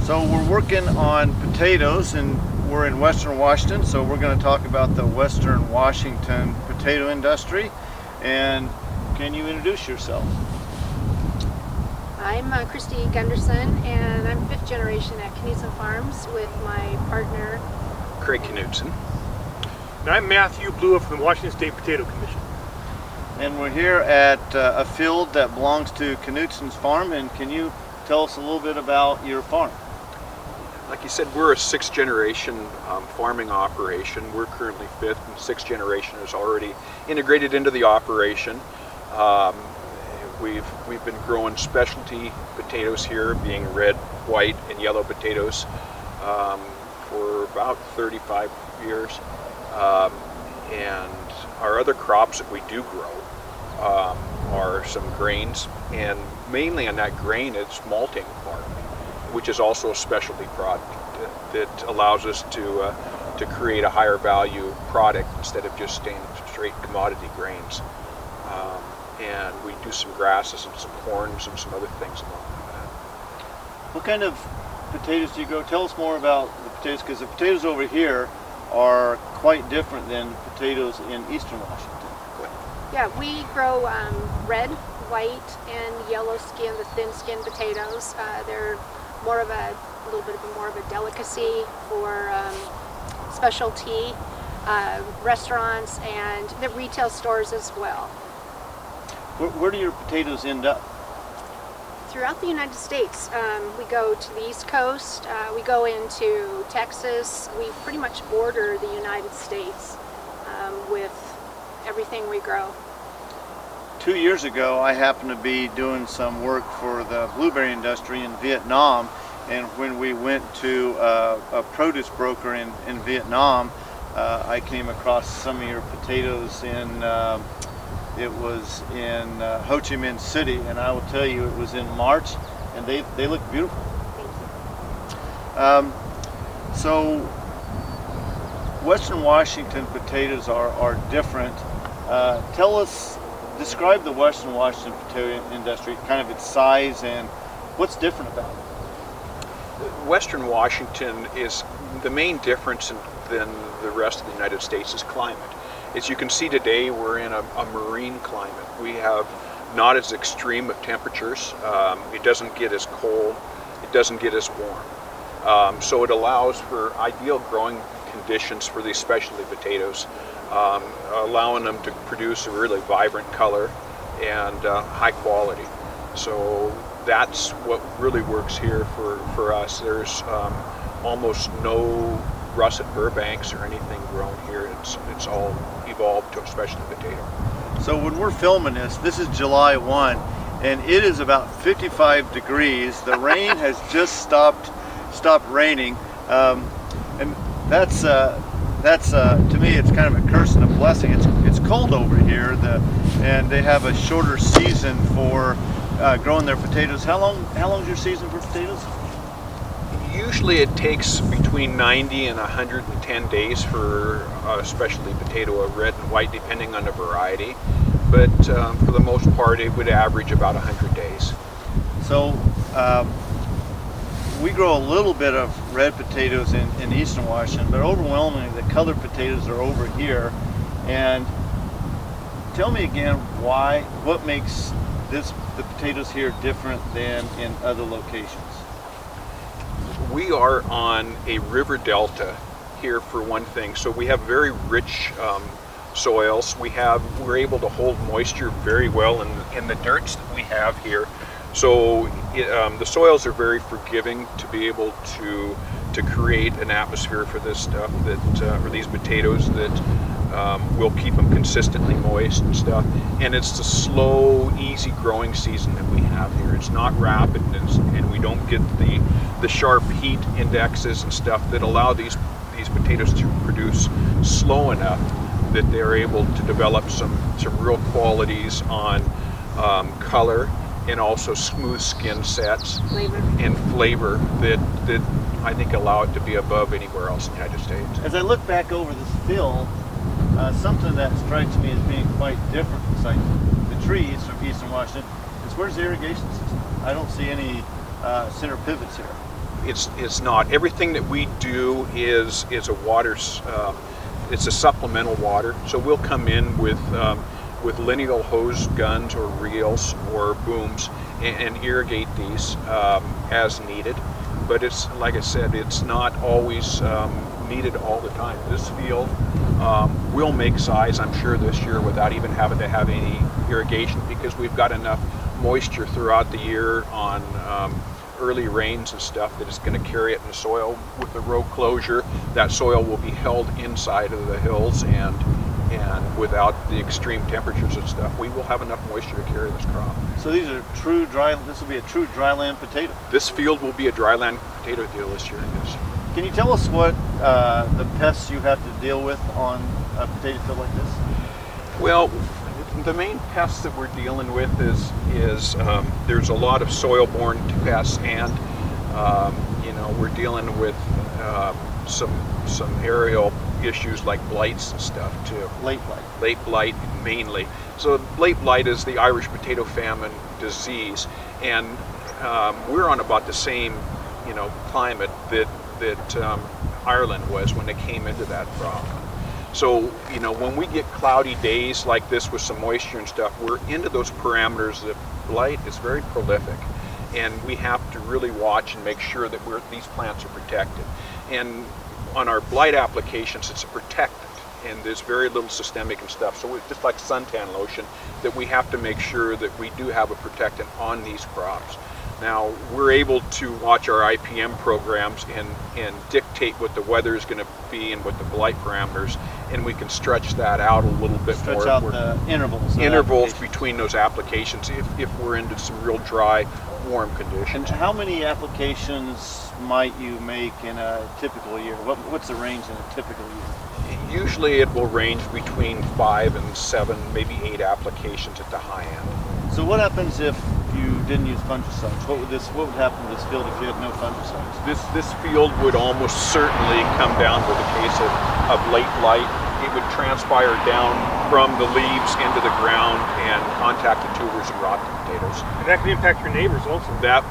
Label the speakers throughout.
Speaker 1: So we're working on potatoes, and we're in Western Washington, so we're going to talk about the Western Washington potato industry. And can you introduce yourself?
Speaker 2: I'm Christy Gunderson, and I'm 5th generation at Knudsen Farms with my partner
Speaker 3: Craig Knudsen.
Speaker 4: And I'm Matthew Blue from the Washington State Potato Commission.
Speaker 1: And we're here at a field that belongs to Knudsen's farm. And can you tell us a little bit about your farm?
Speaker 3: Like you said, we're a 6th generation farming operation. We're currently 5th, and 6th generation is already integrated into the operation. We've been growing specialty potatoes here, being red, white, and yellow potatoes for about 35 years. And our other crops that we do grow are some grains, and mainly on that grain it's malting farming, which is also a specialty product that allows us to create a higher value product instead of just staying straight commodity grains. And we do some grasses and some corns and some other things along with that.
Speaker 1: What kind of potatoes do you grow? Tell us more about the potatoes, because the potatoes over here are quite different than potatoes in Eastern Washington.
Speaker 2: Yeah, we grow red, white, and yellow skin, the thin skin potatoes. They're more of a little bit more of a delicacy for specialty restaurants and the retail stores as well.
Speaker 1: Where do your potatoes end up?
Speaker 2: Throughout the United States. We go to the East Coast, we go into Texas. We pretty much border the United States with everything we grow.
Speaker 1: 2 years ago, I happened to be doing some work for the blueberry industry in Vietnam, and when we went to a produce broker in Vietnam, I came across some of your potatoes it was in Ho Chi Minh City, and I will tell you, it was in March, and they look beautiful.
Speaker 2: Thank you.
Speaker 1: So Western Washington potatoes are different. Describe the Western Washington potato industry, kind of its size and what's different about it.
Speaker 3: Western Washington is the main difference than the rest of the United States is climate. As you can see today, we're in a marine climate. We have not as extreme of temperatures. It doesn't get as cold. It doesn't get as warm. So it allows for ideal growing conditions for these specialty potatoes, allowing them to produce a really vibrant color and high quality. So that's what really works here for us. There's almost no russet Burbanks or anything grown here. It's all evolved to a specialty potato.
Speaker 1: So when we're filming this is July 1, and it is about 55 degrees. The rain has just stopped raining, and that's to me, it's kind of a curse and a blessing. It's cold over here, and they have a shorter season for growing their potatoes. How long is your season for potatoes?
Speaker 3: Usually it takes between 90 and 110 days for a specialty potato, a red and white, depending on the variety. But for the most part, it would average about 100 days.
Speaker 1: So we grow a little bit of red potatoes in Eastern Washington, but overwhelmingly the colored potatoes are over here. And tell me again what makes the potatoes here different than in other locations?
Speaker 3: We are on a river delta here for one thing, so we have very rich soils. We're able to hold moisture very well in the dirts that we have here. So the soils are very forgiving to be able to create an atmosphere for this stuff for these potatoes that will keep them consistently moist and stuff. And it's the slow, easy growing season that we have here. It's not rapid, and we don't get the sharp heat indexes and stuff that allow these potatoes to produce slow enough that they're able to develop some real qualities on color and also smooth skin sets and flavor that I think allow it to be above anywhere else in the United States.
Speaker 1: As I look back over this field, something that strikes me as being quite different, besides the trees from Eastern Washington, is where's the irrigation system? I don't see any center pivots here.
Speaker 3: it's not. Everything that we do is a it's a supplemental water. So we'll come in with lineal hose guns or reels or booms and irrigate these as needed. But it's, like I said, it's not always needed all the time. This field will make size, I'm sure, this year without even having to have any irrigation, because we've got enough moisture throughout the year on early rains and stuff that it's going to carry it in the soil. With the row closure, that soil will be held inside of the hills, and without the extreme temperatures and stuff, we will have enough moisture to carry this crop.
Speaker 1: So these are true dry. This will be a true dryland potato.
Speaker 3: This field will be a dryland potato deal this year. Yes.
Speaker 1: Can you tell us what the pests you have to deal with on a potato field like this?
Speaker 3: Well, the main pests that we're dealing with is there's a lot of soil-borne pests, and we're dealing with some aerial issues like blights and stuff too.
Speaker 1: Late blight.
Speaker 3: Late blight mainly. So late blight is the Irish potato famine disease, and we're on about the same climate that Ireland was when they came into that problem. So when we get cloudy days like this with some moisture and stuff, we're into those parameters that blight is very prolific, and we have to really watch and make sure that these plants are protected. And on our blight applications, it's a protectant, and there's very little systemic and stuff. So it's just like suntan lotion, that we have to make sure that we do have a protectant on these crops. Now, we're able to watch our IPM programs and dictate what the weather is going to be and what the blight parameters, and we can stretch that out a little bit more.
Speaker 1: Stretch out the intervals.
Speaker 3: Intervals between those applications if we're into some real dry, warm conditions.
Speaker 1: And how many applications might you make in a typical year? What's the range in a typical year?
Speaker 3: Usually it will range between 5 and 7, maybe 8 applications at the high end.
Speaker 1: So what happens if you didn't use fungicides? What would happen to this field if you had no fungicides?
Speaker 3: This field would almost certainly come down with a case of late blight. It would transpire down from the leaves into the ground and contact the tubers and rot the potatoes.
Speaker 4: And that can impact your neighbors also.
Speaker 3: The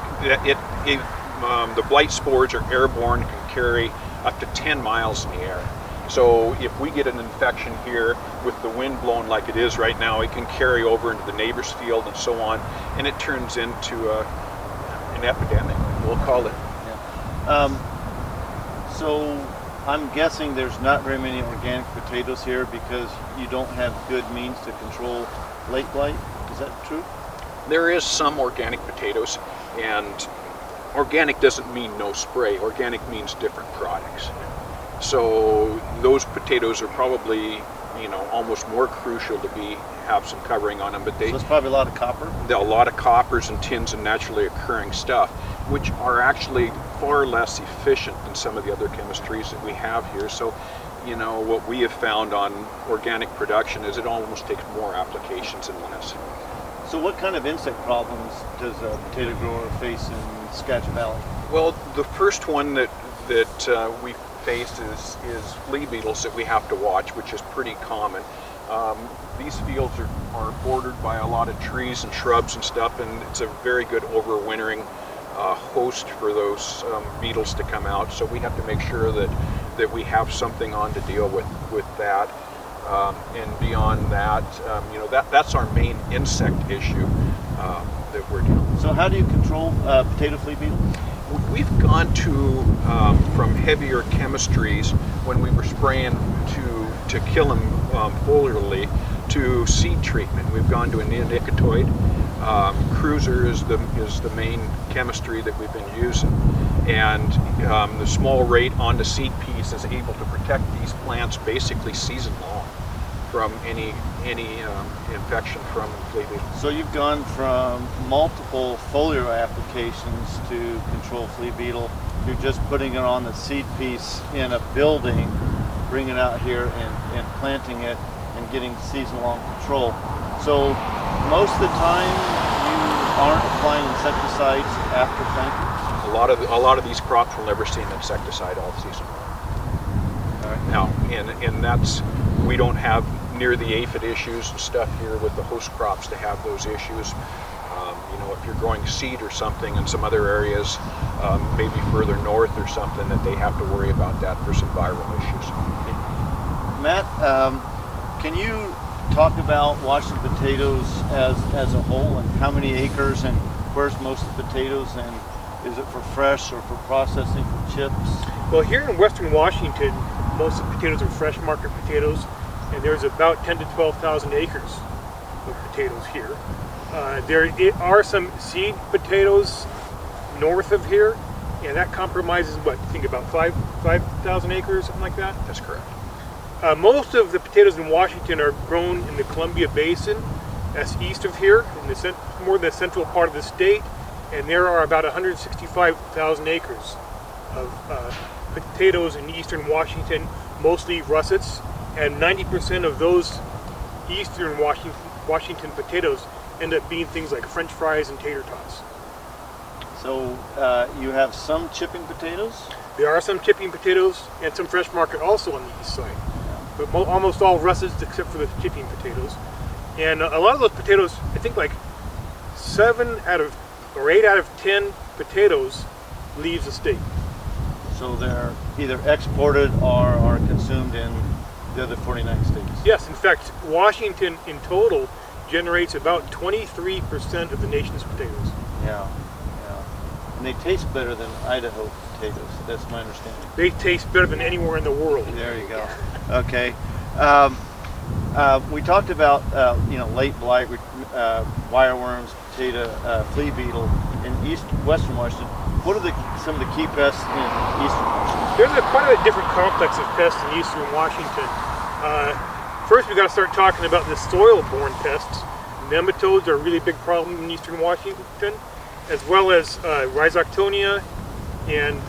Speaker 3: blight spores are airborne, can carry up to 10 miles in the air. So if we get an infection here with the wind blowing like it is right now, it can carry over into the neighbor's field and so on, and it turns into an epidemic, we'll call it.
Speaker 1: Yeah. So I'm guessing there's not very many organic potatoes here because you don't have good means to control late blight. Is that true?
Speaker 3: There is some organic potatoes, and organic doesn't mean no spray. Organic means different products. So those potatoes are probably, almost more crucial to have some covering on them. But
Speaker 1: So it's probably a lot of copper?
Speaker 3: A lot of coppers and tins and naturally occurring stuff, which are actually far less efficient than some of the other chemistries that we have here. So, what we have found on organic production is it almost takes more applications and less.
Speaker 1: So what kind of insect problems does a potato grower face in Skagit Valley?
Speaker 3: Well, the first one that we face is flea beetles that we have to watch, which is pretty common. These fields are bordered by a lot of trees and shrubs and stuff, and it's a very good overwintering host for those beetles to come out. So we have to make sure that we have something on to deal with that. And beyond that, that's our main insect issue that we're dealing with.
Speaker 1: So how do you control potato flea beetle?
Speaker 3: We've gone to from heavier chemistries when we were spraying to kill them foliarly to seed treatment. We've gone to a neonicotinoid. Cruiser is the main chemistry that we've been using, and the small rate on the seed piece is able to protect these plants basically season long from any infection from flea beetle.
Speaker 1: So you've gone from multiple foliar applications to control flea beetle. You're just putting it on the seed piece in a building, bringing it out here and planting it and getting season-long control. So most of the time you aren't applying insecticides after planting?
Speaker 3: A lot of these crops will never see an insecticide all season long.
Speaker 1: All right.
Speaker 3: Now, and that's, we don't have near the aphid issues and stuff here with the host crops to have those issues. You know, if you're growing seed or something in some other areas, maybe further north or something, that they have to worry about that for some viral issues.
Speaker 1: Matt, can you talk about Washington potatoes as a whole, and how many acres, and where's most of the potatoes, and is it for fresh or for processing for chips?
Speaker 4: Well, here in Western Washington, most of the potatoes are fresh market potatoes, and there's about 10 to 12,000 acres of potatoes here. There are some seed potatoes north of here, and that compromises what, I think about 5,000 acres, something like that.
Speaker 3: That's correct.
Speaker 4: Most of the potatoes in Washington are grown in the Columbia Basin. That's east of here, in more the central part of the state, and there are about 165,000 acres of potatoes in eastern Washington, mostly russets, and 90% of those eastern Washington potatoes end up being things like French fries and tater tots.
Speaker 1: So you have some chipping potatoes?
Speaker 4: There are some chipping potatoes and some fresh market also on the east side, but almost all russets except for the chipping potatoes. And a lot of those potatoes, I think like 8 out of 10 potatoes leaves the state.
Speaker 1: So they're either exported or are consumed in the other 49 states?
Speaker 4: Yes, in fact, Washington in total generates about 23% of the nation's potatoes.
Speaker 1: Yeah. And they taste better than Idaho potatoes, that's my understanding.
Speaker 4: They taste better than anywhere in the world.
Speaker 1: There you go. Okay. We talked about late blight, wireworms, potato, flea beetle in western Washington. What are some of the key pests in eastern Washington?
Speaker 4: There's quite a different complex of pests in eastern Washington. First, we got to start talking about the soil-borne pests. Nematodes are a really big problem in eastern Washington, as well as Rhizoctonia and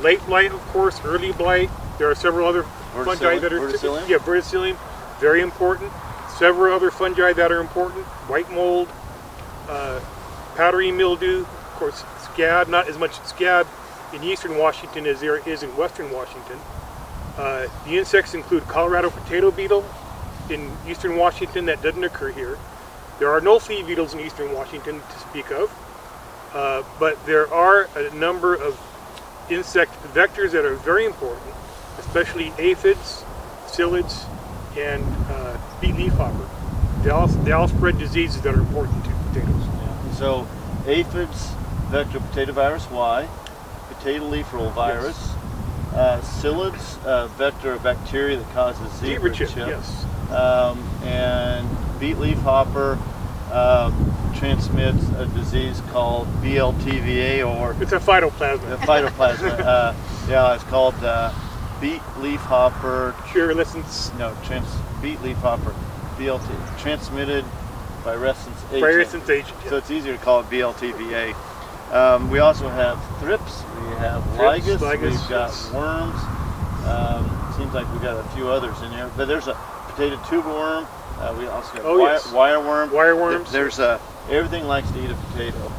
Speaker 4: late blight, of course, early blight. There are several other fungi that are verticillium, very important. Several other fungi that are important: white mold, powdery mildew, of course, scab. Not as much scab in eastern Washington as there is in western Washington. The insects include Colorado potato beetle in eastern Washington. That doesn't occur here. There are no flea beetles in eastern Washington to speak of, but there are a number of insect vectors that are very important, especially aphids, psyllids, and beet leafhopper. They all spread diseases that are important to potatoes.
Speaker 1: Yeah. So aphids, vector potato virus Y, potato leaf roll virus, psyllids, vector of bacteria that causes zebra chip.
Speaker 4: Yes.
Speaker 1: And beet leafhopper transmits a disease called BLTVA, or
Speaker 4: it's a phytoplasma.
Speaker 1: It's called beet leafhopper
Speaker 4: Virulence.
Speaker 1: beet leafhopper BLT, transmitted virescence agent.
Speaker 4: Virescence agent.
Speaker 1: So it's easier to call it BLTVA. We also have thrips, we have ligus, we've got worms. Seems like we've got a few others in there, but there's a potato tuber worm. We also have wireworm.
Speaker 4: Wireworms.
Speaker 1: There's everything likes to eat a potato.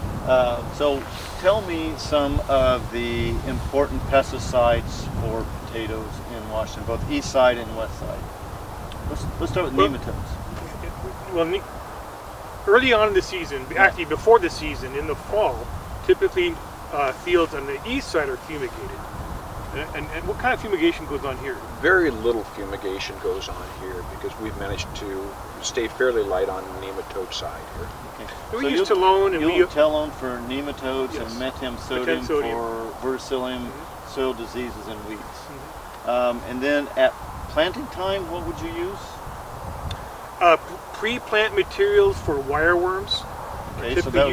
Speaker 1: So tell me some of the important pesticides for potatoes in Washington, both east side and west side. Let's start with nematodes.
Speaker 4: Well, early on in the season, actually before the season, in the fall, typically fields on the east side are fumigated. And what kind of fumigation goes on here?
Speaker 3: Very little fumigation goes on here because we've managed to stay fairly light on the nematode side here.
Speaker 1: Okay.
Speaker 4: So we use Telone and
Speaker 1: Telone for nematodes,
Speaker 4: yes,
Speaker 1: and metamsodium for verticillium, soil diseases, and weeds. And then at planting time, what would you use?
Speaker 4: Pre-plant materials for wireworms.
Speaker 1: Okay, so that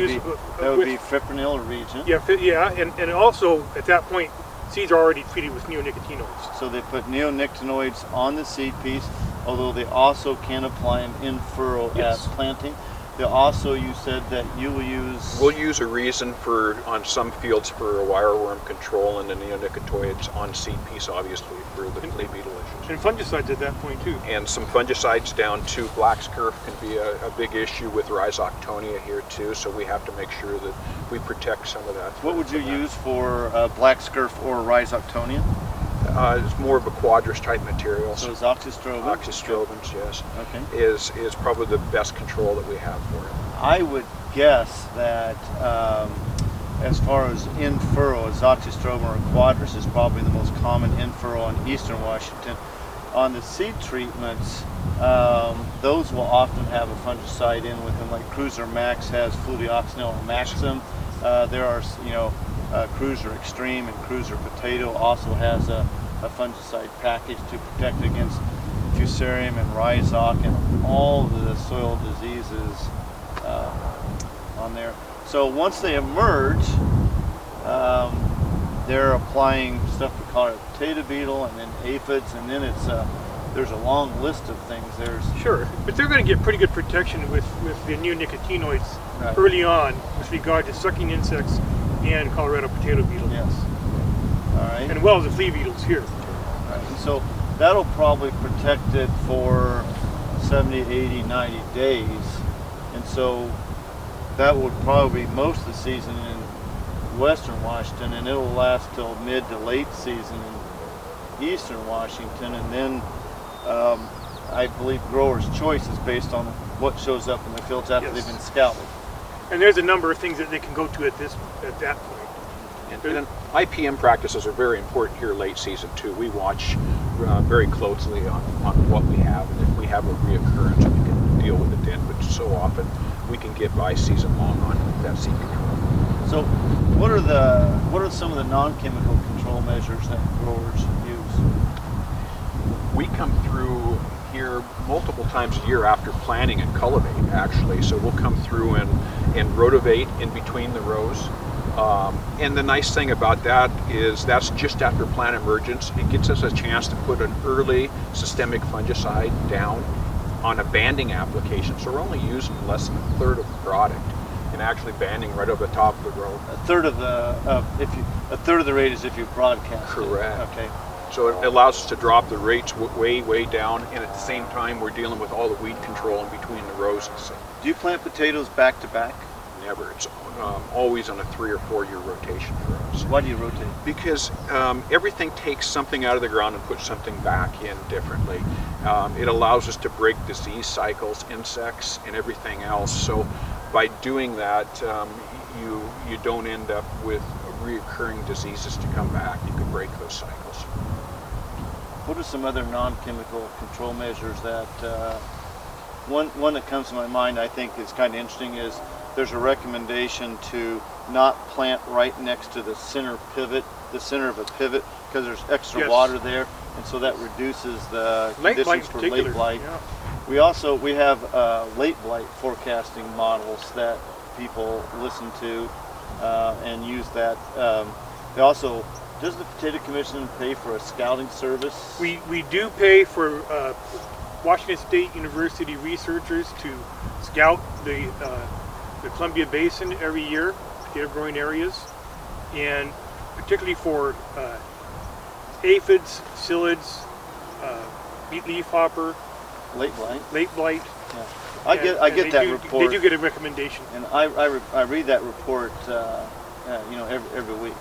Speaker 1: would be fipronil or Regent.
Speaker 4: Yeah, and also at that point, seeds are already treated with neonicotinoids.
Speaker 1: So they put neonicotinoids on the seed piece, although they also can apply them in furrow at planting. They also, you said that you will use...
Speaker 3: We'll use a resin on some fields for a wireworm control, and the neonicotinoids on seed piece, obviously, for the flea beetle issues.
Speaker 4: And fungicides at that point too.
Speaker 3: And some fungicides down to black scurf can be a big issue with Rhizoctonia here too, so we have to make sure that we protect some of that.
Speaker 1: What would you use for black scurf or Rhizoctonia?
Speaker 3: It's more of a quadrus type material.
Speaker 1: So it's oxystrobin?
Speaker 3: Oxystrobins, yes.
Speaker 1: Okay.
Speaker 3: Is probably the best control that we have for it.
Speaker 1: I would guess that as far as in furrow, Azoxystrobin or quadris is probably the most common in furrow in eastern Washington. On the seed treatments, those will often have a fungicide in with them, like Cruiser Max has fludeoxonil or Maxim. There are, Cruiser Extreme and Cruiser Potato also has a fungicide package to protect against Fusarium and Rhizoc and all the soil diseases on there. So once they emerge, they're applying stuff we call it potato beetle, and then aphids, and then it's there's a long list of things.
Speaker 4: Sure, but they're going to get pretty good protection with the neonicotinoids
Speaker 1: Right.
Speaker 4: early on with regard to sucking insects and Colorado potato beetle.
Speaker 1: Yes. All right.
Speaker 4: And well as the flea beetles here.
Speaker 1: Right. And so that'll probably protect it for 70, 80, 90 days. And so that would probably be most of the season in western Washington, and it'll last till mid to late season in eastern Washington. And then I believe growers' choice is based on what shows up in the fields after
Speaker 4: Yes.
Speaker 1: they've been scouted.
Speaker 4: And there's a number of things that they can go to at that point.
Speaker 3: And IPM practices are very important here late season too. We watch very closely on what we have, and if we have a reoccurrence, we can deal with it then. But so often we can get by season long on that seed control.
Speaker 1: So what are some of the non-chemical control measures that growers use?
Speaker 3: We come through here multiple times a year after planting and cultivate, actually. So we'll come through and rotivate in between the rows. And the nice thing about that is that's just after plant emergence. It gets us a chance to put an early systemic fungicide down on a banding application. So we're only using less than a third of the product and actually banding right over the top of the row.
Speaker 1: A third of the rate is if you broadcast.
Speaker 3: Correct.
Speaker 1: It. Okay.
Speaker 3: So it allows us to drop the rates way down, and at the same time we're dealing with all the weed control in between the rows. So
Speaker 1: Do you plant potatoes back to back?
Speaker 3: never. It's always on a 3 or 4 year rotation for us.
Speaker 1: Why do you rotate?
Speaker 3: Because everything takes something out of the ground and puts something back in differently. It allows us to break disease cycles, insects, and everything else. So by doing that, you don't end up with reoccurring diseases to come back. You can break those cycles.
Speaker 1: What are some other non-chemical control measures that, one that comes to my mind I think is kind of interesting is there's a recommendation to not plant right next to the center of a pivot, because there's extra
Speaker 4: Yes.
Speaker 1: water there, and so that reduces the
Speaker 4: Late blight
Speaker 1: conditions
Speaker 4: in
Speaker 1: for
Speaker 4: particular.
Speaker 1: late blight.
Speaker 4: Yeah.
Speaker 1: We have late blight forecasting models that people listen to and use that. They also, does the Potato Commission pay for a scouting service?
Speaker 4: We do pay for Washington State University researchers to scout the Columbia Basin every year, potato growing areas, and particularly for aphids, psyllids, beet leafhopper,
Speaker 1: Late blight.
Speaker 4: late blight.
Speaker 1: Yeah. I get that report.
Speaker 4: They do get a recommendation.
Speaker 1: And I read that report, every week.